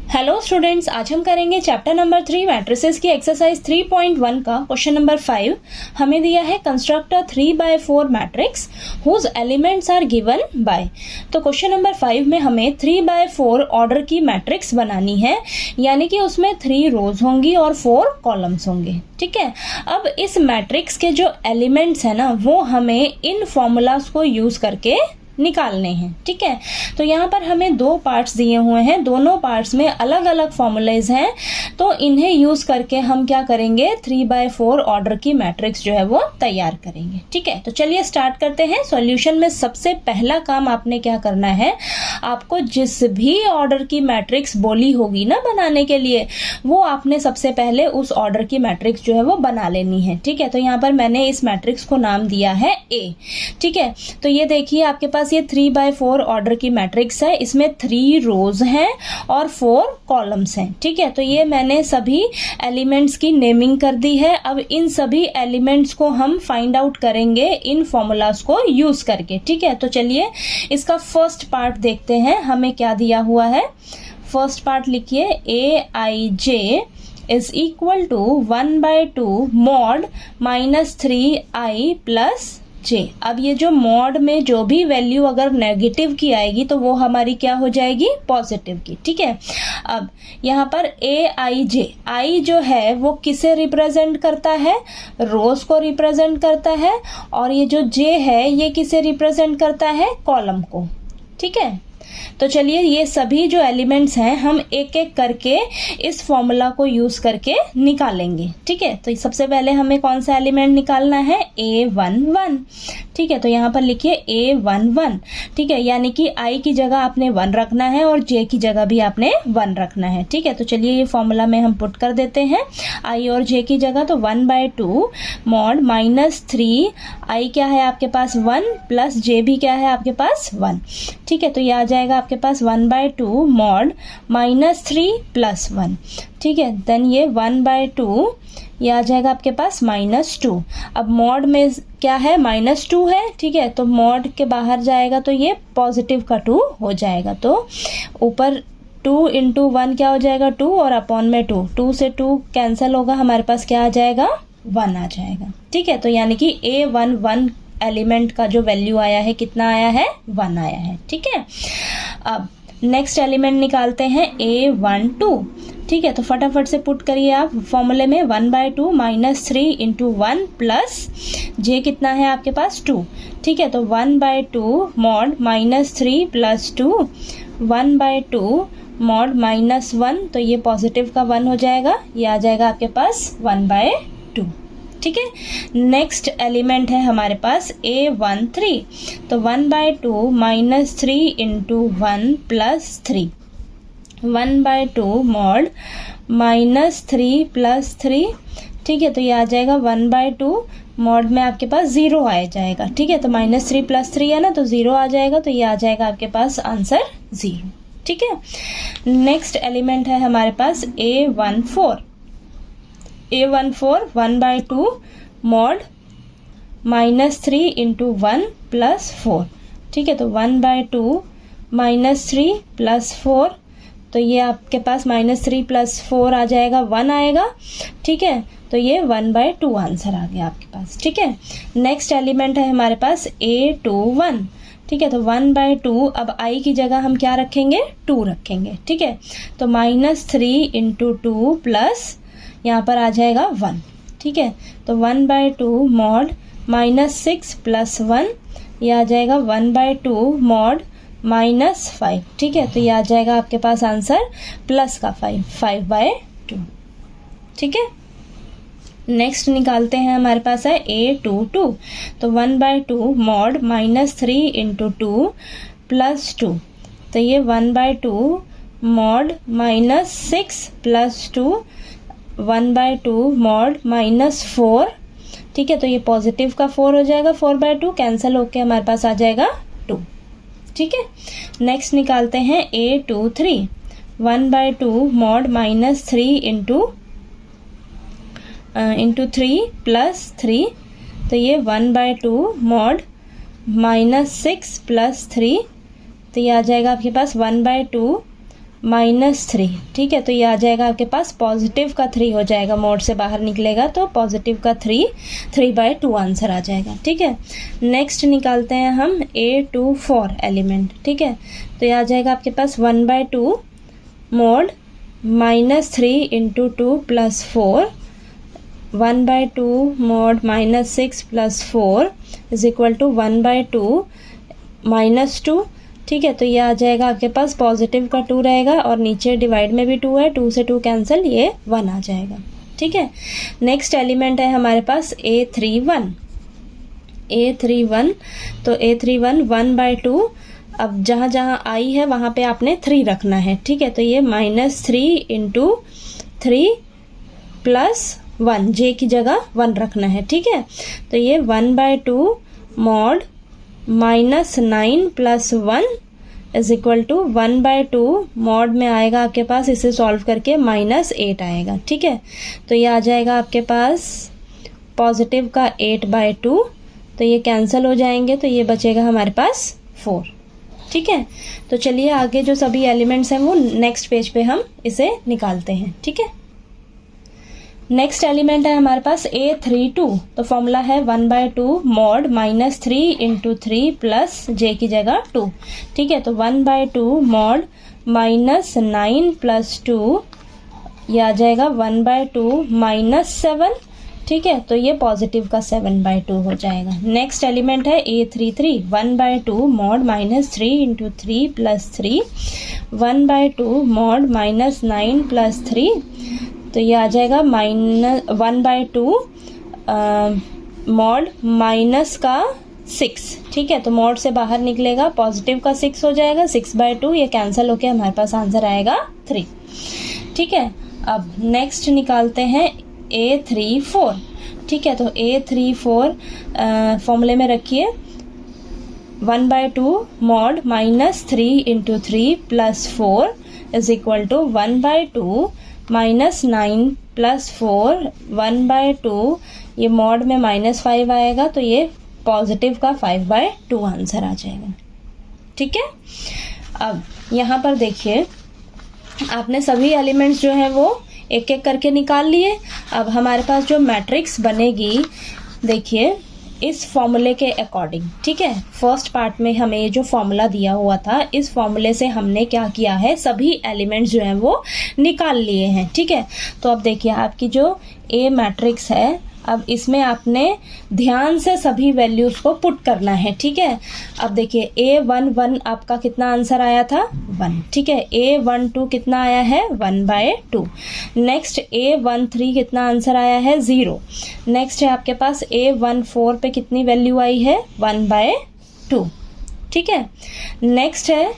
Hello students, आज हम करेंगे चैप्टर नंबर 3 मैट्रिसेस की एक्सरसाइज 3.1 का क्वेश्चन नंबर 5। हमें दिया है construct a 3/4 matrix whose elements are given by. तो क्वेश्चन नंबर 5 में हमें 3/4 ऑर्डर की मैट्रिक्स बनानी है, यानी कि उसमें 3 रोज होंगी और 4 कॉलम्स होंगे। ठीक है, अब इस मैट्रिक्स के जो एलिमेंट्स है ना, वो हमें इन फॉर्मूलाज को यूज करके निकालने हैं। ठीक है, तो यहाँ पर हमें 2 पार्ट्स दिए हुए हैं, दोनों पार्ट्स में अलग अलग फॉर्मूलाज हैं, तो इन्हें यूज करके हम क्या करेंगे, 3/4 ऑर्डर की मैट्रिक्स जो है वो तैयार करेंगे। ठीक है, तो चलिए स्टार्ट करते हैं। सॉल्यूशन में सबसे पहला काम आपने क्या करना है, आपको जिस भी ऑर्डर की मैट्रिक्स बोली होगी ना बनाने के लिए, वो आपने सबसे पहले उस ऑर्डर की मैट्रिक्स जो है वो बना लेनी है। ठीक है, तो यहाँ पर मैंने इस मैट्रिक्स को नाम दिया है ए। ठीक है, तो ये देखिए आपके पास ये 3/4 ऑर्डर की मैट्रिक्स है, इसमें 3 रोज हैं और 4 कॉलम्स हैं। ठीक है, तो ये मैंने सभी एलिमेंट्स की नेमिंग कर दी है। अब इन सभी एलिमेंट्स को हम फाइंड आउट करेंगे इन फॉर्मूलाज को यूज करके। ठीक है, तो चलिए इसका फर्स्ट पार्ट देखते हैं, हमें क्या दिया हुआ है। फर्स्ट पार्ट लिखिए, aij is equal to 1/2 mod -3i plus J. अब ये जो मॉड में जो भी वैल्यू अगर नेगेटिव की आएगी तो वो हमारी क्या हो जाएगी, पॉजिटिव की। ठीक है, अब यहाँ पर आई जो है वो किसे रिप्रेजेंट करता है, रोज को रिप्रेजेंट करता है, और ये जो जे है ये किसे रिप्रेजेंट करता है, कॉलम को। ठीक है, तो चलिए ये सभी जो एलिमेंट्स हैं हम एक एक करके इस फॉर्मूला को यूज करके निकालेंगे। ठीक है, तो सबसे पहले हमें कौन सा एलिमेंट निकालना है, a11। ठीक है, तो यहाँ पर लिखिए a11। ठीक है, यानी कि i की जगह आपने 1 रखना है और j की जगह भी आपने 1 रखना है। ठीक है, तो चलिए ये फॉर्मूला में हम पुट कर देते हैं i और j की जगह, तो 1/2 मॉड -3 i क्या है आपके पास 1 प्लस j भी क्या है आपके पास 1। ठीक है, तो ये आ जाएगा आपके पास 1/2 मॉड -3 प्लस 1। ठीक है, देन ये 1/2 ये आ जाएगा आपके पास -2। अब मॉड में क्या है, -2 है। ठीक है, तो मॉड के बाहर जाएगा तो ये पॉजिटिव का 2 हो जाएगा, तो ऊपर 2 × 1 क्या हो जाएगा 2 और अपॉन में 2 से 2 कैंसिल होगा, हमारे पास क्या आ जाएगा 1 आ जाएगा। ठीक है, तो यानी कि a11 एलिमेंट का जो वैल्यू आया है कितना आया है, 1 आया है। ठीक है, अब नेक्स्ट एलिमेंट निकालते हैं a12। ठीक है, तो फटाफट से पुट करिए आप फॉर्मूले में, 1/2 -3 × 1 प्लस j कितना है आपके पास 2। ठीक है, तो 1/2 मॉड -3 प्लस 2, 1/2 मॉड -1, तो ये पॉजिटिव का 1 हो जाएगा, ये आ जाएगा आपके पास 1/2। ठीक है, नेक्स्ट एलिमेंट है हमारे पास a13, तो 1/2 -3 × 1 प्लस 3, 1/2 मॉड -3 प्लस 3। ठीक है, तो ये आ जाएगा 1/2 मॉड में आपके पास 0 आ जाएगा। ठीक है, तो -3 प्लस 3 है ना, तो 0 आ जाएगा, तो ये आ जाएगा आपके पास आंसर 0। ठीक है, नेक्स्ट एलिमेंट है हमारे पास a14, 1/2 मॉड -3 × 1 प्लस 4। ठीक है, तो 1/2 -3 प्लस 4, तो ये आपके पास -3 प्लस 4 आ जाएगा 1 आएगा। ठीक है, तो ये 1/2 आंसर आ गया आपके पास। ठीक है, नेक्स्ट एलिमेंट है हमारे पास a21। ठीक है, तो 1/2 अब i की जगह हम क्या रखेंगे, 2 रखेंगे। ठीक है, तो -3 × 2 प्लस यहाँ पर आ जाएगा 1। ठीक है, तो 1/2 मॉड -6 प्लस 1, ये आ जाएगा 1/2 मॉड -5। ठीक है, तो ये आ जाएगा आपके पास आंसर प्लस का 5/2। ठीक है, नेक्स्ट निकालते हैं, हमारे पास है a22, तो 1/2 मॉड -3 × 2 प्लस 2, तो ये 1/2 मॉड -6 प्लस 2, 1/2 मॉड -4। ठीक है, तो ये पॉजिटिव का 4 हो जाएगा, 4/2 कैंसिल होके हमारे पास आ जाएगा 2। ठीक है, नेक्स्ट निकालते हैं a23, 1/2 मॉड -3 × 3 प्लस 3, तो ये 1/2 मॉड -6 प्लस 3, तो ये आ जाएगा आपके पास 1/2 -3, ठीक है। तो ये आ जाएगा आपके पास पॉजिटिव का 3 हो जाएगा, मोड से बाहर निकलेगा तो पॉजिटिव का 3/2 आंसर आ जाएगा, ठीक है। नेक्स्ट निकालते हैं हम A24 एलिमेंट, ठीक है। तो ये आ जाएगा आपके पास 1/2 मोड -3 × 2 + 4, 1/2 मोड -6 + 4 = 1/2 -2, ठीक है। तो ये आ जाएगा आपके पास पॉजिटिव का 2 रहेगा और नीचे डिवाइड में भी 2 है, 2 से 2 कैंसिल, ये 1 आ जाएगा, ठीक है। नेक्स्ट एलिमेंट है हमारे पास A31, तो A31 1/2, अब जहाँ जहाँ आई है वहाँ पे आपने 3 रखना है, ठीक है। तो ये -3 × 3 + 1, जे की जगह 1 रखना है, ठीक है। तो ये 1/2 मोड -9 + 1 = 1/2 मॉड में आएगा आपके पास, इसे सॉल्व करके -8 आएगा, ठीक है। तो ये आ जाएगा आपके पास पॉजिटिव का 8/2, तो ये कैंसिल हो जाएंगे, तो ये बचेगा हमारे पास 4, ठीक है। तो चलिए आगे जो सभी एलिमेंट्स हैं वो नेक्स्ट पेज पे हम इसे निकालते हैं, ठीक है। नेक्स्ट एलिमेंट है हमारे पास A32, तो फॉर्मूला है 1/2 मोड -3 × 3 + j की जगह 2, ठीक है। तो 1/2 मोड -9 + 2, ये आ जाएगा 1/2 -7, ठीक है। तो ये पॉजिटिव का 7/2 हो जाएगा। नेक्स्ट एलिमेंट है A33, 1/2 मोड -3 × 3 + 3, 1/2 मोड -9 + 3, तो ये आ जाएगा -1/2 मॉड -6, ठीक है। तो मॉड से बाहर निकलेगा, पॉजिटिव का 6 हो जाएगा, 6/2, ये कैंसिल होके हमारे पास आंसर आएगा 3, ठीक है। अब नेक्स्ट निकालते हैं A34, ठीक है। तो A34 फॉर्मूले में रखिए 1/2 मॉड -3 × 3 + 4 = 1/2 -9 + 4, 1/2, ये मॉड में -5 आएगा, तो ये पॉजिटिव का 5/2 आंसर आ जाएगा, ठीक है। अब यहाँ पर देखिए आपने सभी एलिमेंट्स जो हैं वो एक एक करके निकाल लिए। अब हमारे पास जो मैट्रिक्स बनेगी, देखिए इस फॉर्मूले के अकॉर्डिंग, ठीक है। फर्स्ट पार्ट में हमें ये जो फॉर्मूला दिया हुआ था, इस फॉर्मूले से हमने क्या किया है, सभी एलिमेंट्स जो हैं वो निकाल लिए हैं, ठीक है। तो अब देखिए आपकी जो ए मैट्रिक्स है, अब इसमें आपने ध्यान से सभी वैल्यूज को पुट करना है, ठीक है। अब देखिए A11 आपका कितना आंसर आया था, 1, ठीक है। A12 कितना आया है, 1/2। नेक्स्ट A13 कितना आंसर आया है, 0। नेक्स्ट है आपके पास A14 पे कितनी वैल्यू आई है, 1/2, ठीक है। नेक्स्ट है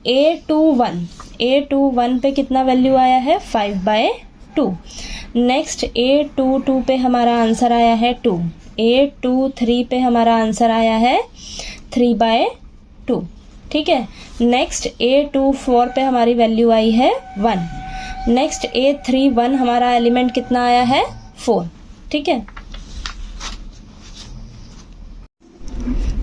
A21 पे कितना वैल्यू आया है, 5/2। नेक्स्ट A22 पे हमारा आंसर आया है 2, A23 पे हमारा आंसर आया है 3/2, ठीक है। नेक्स्ट A24 पे हमारी वैल्यू आई है 1। नेक्स्ट A31 हमारा एलिमेंट कितना आया है, 4, ठीक है।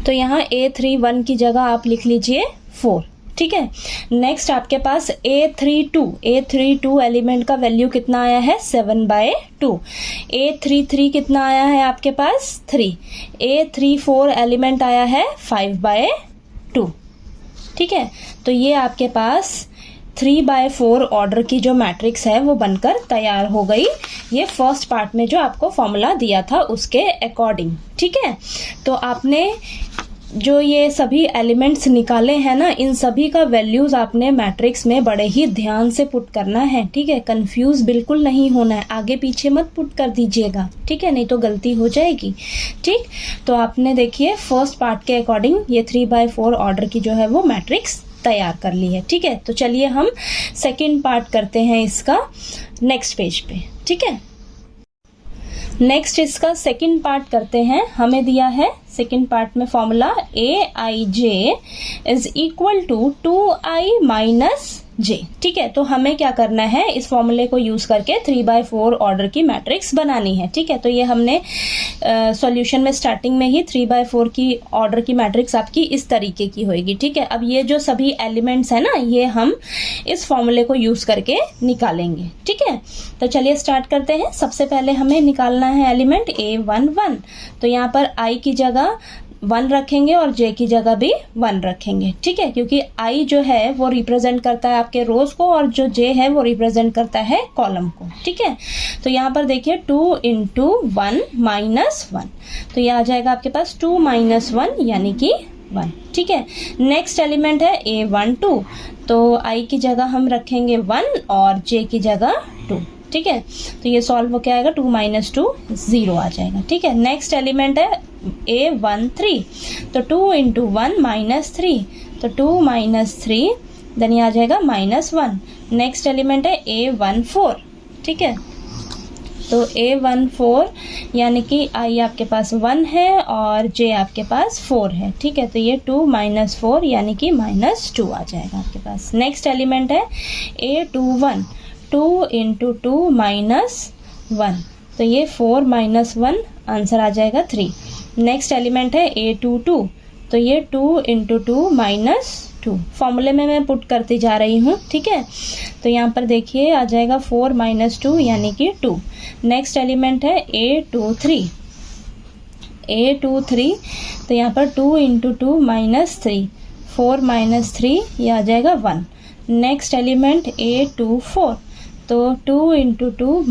तो यहाँ A31 की जगह आप लिख लीजिए 4, ठीक है। नेक्स्ट आपके पास A32 एलिमेंट का वैल्यू कितना आया है, 7/2। A33 कितना आया है आपके पास, 3। A34 एलिमेंट आया है 5/2, ठीक है। तो ये आपके पास 3/4 ऑर्डर की जो मैट्रिक्स है वो बनकर तैयार हो गई, ये फर्स्ट पार्ट में जो आपको फॉर्मूला दिया था उसके अकॉर्डिंग, ठीक है। तो आपने जो ये सभी एलिमेंट्स निकाले हैं ना, इन सभी का वैल्यूज आपने मैट्रिक्स में बड़े ही ध्यान से पुट करना है, ठीक है। कंफ्यूज बिल्कुल नहीं होना है, आगे पीछे मत पुट कर दीजिएगा, ठीक है, नहीं तो गलती हो जाएगी, ठीक। तो आपने देखिए फर्स्ट पार्ट के अकॉर्डिंग ये 3/4 ऑर्डर की जो है वो मैट्रिक्स तैयार कर ली है, ठीक है। तो चलिए हम सेकेंड पार्ट करते हैं इसका नेक्स्ट पेज पे, ठीक है। नेक्स्ट इसका सेकंड पार्ट करते हैं। हमें दिया है सेकंड पार्ट में फॉर्मूला AIJ = 2i - जे। ठीक है, तो हमें क्या करना है, इस फॉर्मूले को यूज करके 3/4 ऑर्डर की मैट्रिक्स बनानी है। ठीक है, तो ये हमने सॉल्यूशन में स्टार्टिंग में ही 3/4 की ऑर्डर की मैट्रिक्स आपकी इस तरीके की होगी। ठीक है, अब ये जो सभी एलिमेंट्स है ना, ये हम इस फॉर्मूले को यूज करके निकालेंगे। ठीक है, तो चलिए स्टार्ट करते हैं। सबसे पहले हमें निकालना है एलिमेंट A11। तो यहाँ पर I की जगह 1 रखेंगे और J की जगह भी 1 रखेंगे। ठीक है, क्योंकि I जो है वो रिप्रेजेंट करता है आपके रोज को और जो J है वो रिप्रेजेंट करता है कॉलम को। ठीक है, तो यहाँ पर देखिए 2 × 1 - 1, तो ये आ जाएगा आपके पास 2 - 1 यानी कि 1। ठीक है, नेक्स्ट एलिमेंट है A12। तो I की जगह हम रखेंगे 1 और J की जगह 2। ठीक है, तो ये सॉल्व हो के आएगा 2 - 2 0 आ जाएगा। ठीक है, नेक्स्ट एलिमेंट है A13। तो 2 × 1 - 3, तो 2 - 3 देन ये आ जाएगा -1। नेक्स्ट एलिमेंट है A14। ठीक है, तो A14 यानी कि I आपके पास 1 है और J आपके पास 4 है। ठीक है, तो ये 2 - 4 यानी कि -2 आ जाएगा आपके पास। नेक्स्ट एलिमेंट है A21। 2 × 2 - 1, तो ये 4 - 1 आंसर आ जाएगा 3। नेक्स्ट एलिमेंट है A22। तो ये 2 × 2 - 2, फॉर्मूले में मैं पुट करती जा रही हूँ। ठीक है, तो यहाँ पर देखिए आ जाएगा 4 - 2 यानी कि 2। नेक्स्ट एलिमेंट है A23। तो यहाँ पर 2 × 2 - 3, 4 - 3 ये आ जाएगा 1। Next element A24। तो 2 × 2 -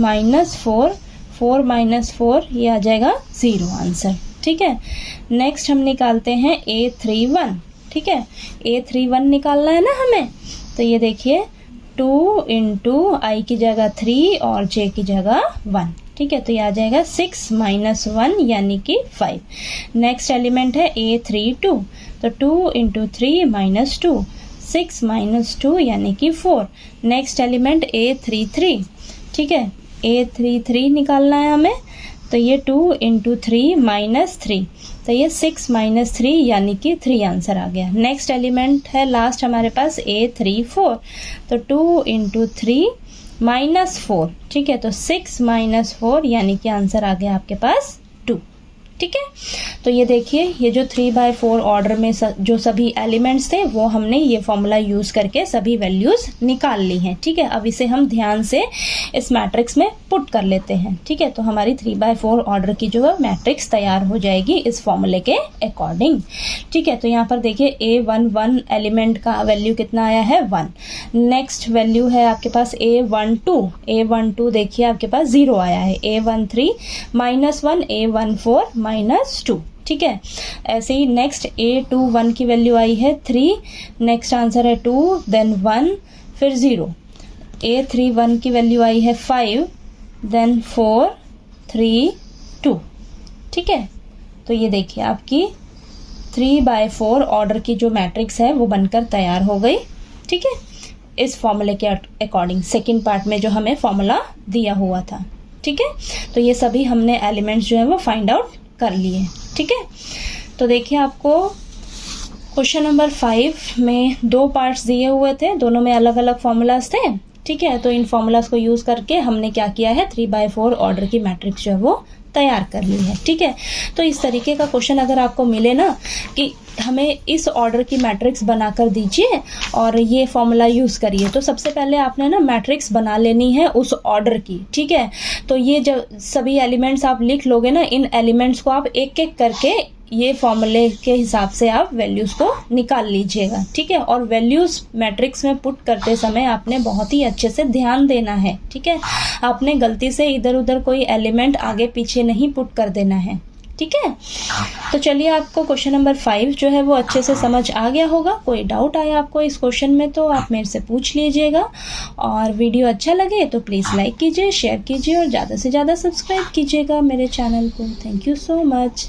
4, 4 - 4 ये आ जाएगा 0 आंसर। ठीक है, नेक्स्ट हम निकालते हैं A31। ठीक है, A31 निकालना है ना हमें, तो ये देखिए 2 × I की जगह 3 और J की जगह 1। ठीक है, तो ये आ जाएगा 6 - 1 यानी कि 5। नेक्स्ट एलिमेंट है A32। तो 2 × 3 - 2, 6 - 2 यानी कि 4। Next element A33। ठीक है, A33 निकालना है हमें, तो ये 2 × 3 - 3, तो ये 6 - 3 यानी कि 3 आंसर आ गया। नेक्स्ट एलिमेंट है लास्ट हमारे पास A34। तो 2 × 3 - 4। ठीक है, तो 6 - 4 यानी कि आंसर आ गया आपके पास 2। ठीक है, तो ये देखिए ये जो 3/4 ऑर्डर में जो सभी एलिमेंट्स थे वो हमने ये फॉर्मूला यूज करके सभी वैल्यूज निकाल ली हैं। ठीक है, अब इसे हम ध्यान से इस मैट्रिक्स में पुट कर लेते हैं। ठीक है, तो हमारी 3/4 ऑर्डर की जो है मैट्रिक्स तैयार हो जाएगी इस फॉर्मूले के अकॉर्डिंग। ठीक है, तो यहाँ पर देखिए A11 एलिमेंट का वैल्यू कितना आया है 1। नेक्स्ट वैल्यू है आपके पास A12 देखिए आपके पास 0 आया है। A13 -1, A14 -2। ठीक है, ऐसे ही नेक्स्ट A21 की वैल्यू आई है 3, नेक्स्ट आंसर है 2 देन 1 फिर 0। A31 की वैल्यू आई है 5 देन 4 3 2। ठीक है, तो ये देखिए आपकी 3/4 ऑर्डर की जो मैट्रिक्स है वो बनकर तैयार हो गई। ठीक है, इस फॉर्मूले के अकॉर्डिंग सेकंड पार्ट में जो हमें फॉर्मूला दिया हुआ था। ठीक है, तो ये सभी हमने एलिमेंट्स जो है वो फाइंड आउट कर लिए। ठीक है, तो देखिए आपको क्वेश्चन नंबर 5 में 2 पार्ट्स दिए हुए थे, दोनों में अलग अलग फॉर्मूलाज थे। ठीक है, तो इन फॉर्मूलाज को यूज करके हमने क्या किया है 3/4 ऑर्डर की मैट्रिक्स जो है वो तैयार कर ली है। ठीक है, तो इस तरीके का क्वेश्चन अगर आपको मिले ना कि हमें इस ऑर्डर की मैट्रिक्स बनाकर दीजिए और ये फॉर्मूला यूज करिए, तो सबसे पहले आपने ना मैट्रिक्स बना लेनी है उस ऑर्डर की। ठीक है, तो ये जब सभी एलिमेंट्स आप लिख लोगे ना, इन एलिमेंट्स को आप एक एक करके ये फॉर्मूले के हिसाब से आप वैल्यूज को निकाल लीजिएगा। ठीक है, और वैल्यूज मैट्रिक्स में पुट करते समय आपने बहुत ही अच्छे से ध्यान देना है। ठीक है, आपने गलती से इधर उधर कोई एलिमेंट आगे पीछे नहीं पुट कर देना है। ठीक है, तो चलिए आपको क्वेश्चन नंबर 5 जो है वो अच्छे से समझ आ गया होगा। कोई डाउट आया आपको इस क्वेश्चन में तो आप मेरे से पूछ लीजिएगा, और वीडियो अच्छा लगे तो प्लीज़ लाइक कीजिए, शेयर कीजिए और ज़्यादा से ज़्यादा सब्सक्राइब कीजिएगा मेरे चैनल को। Thank you so much.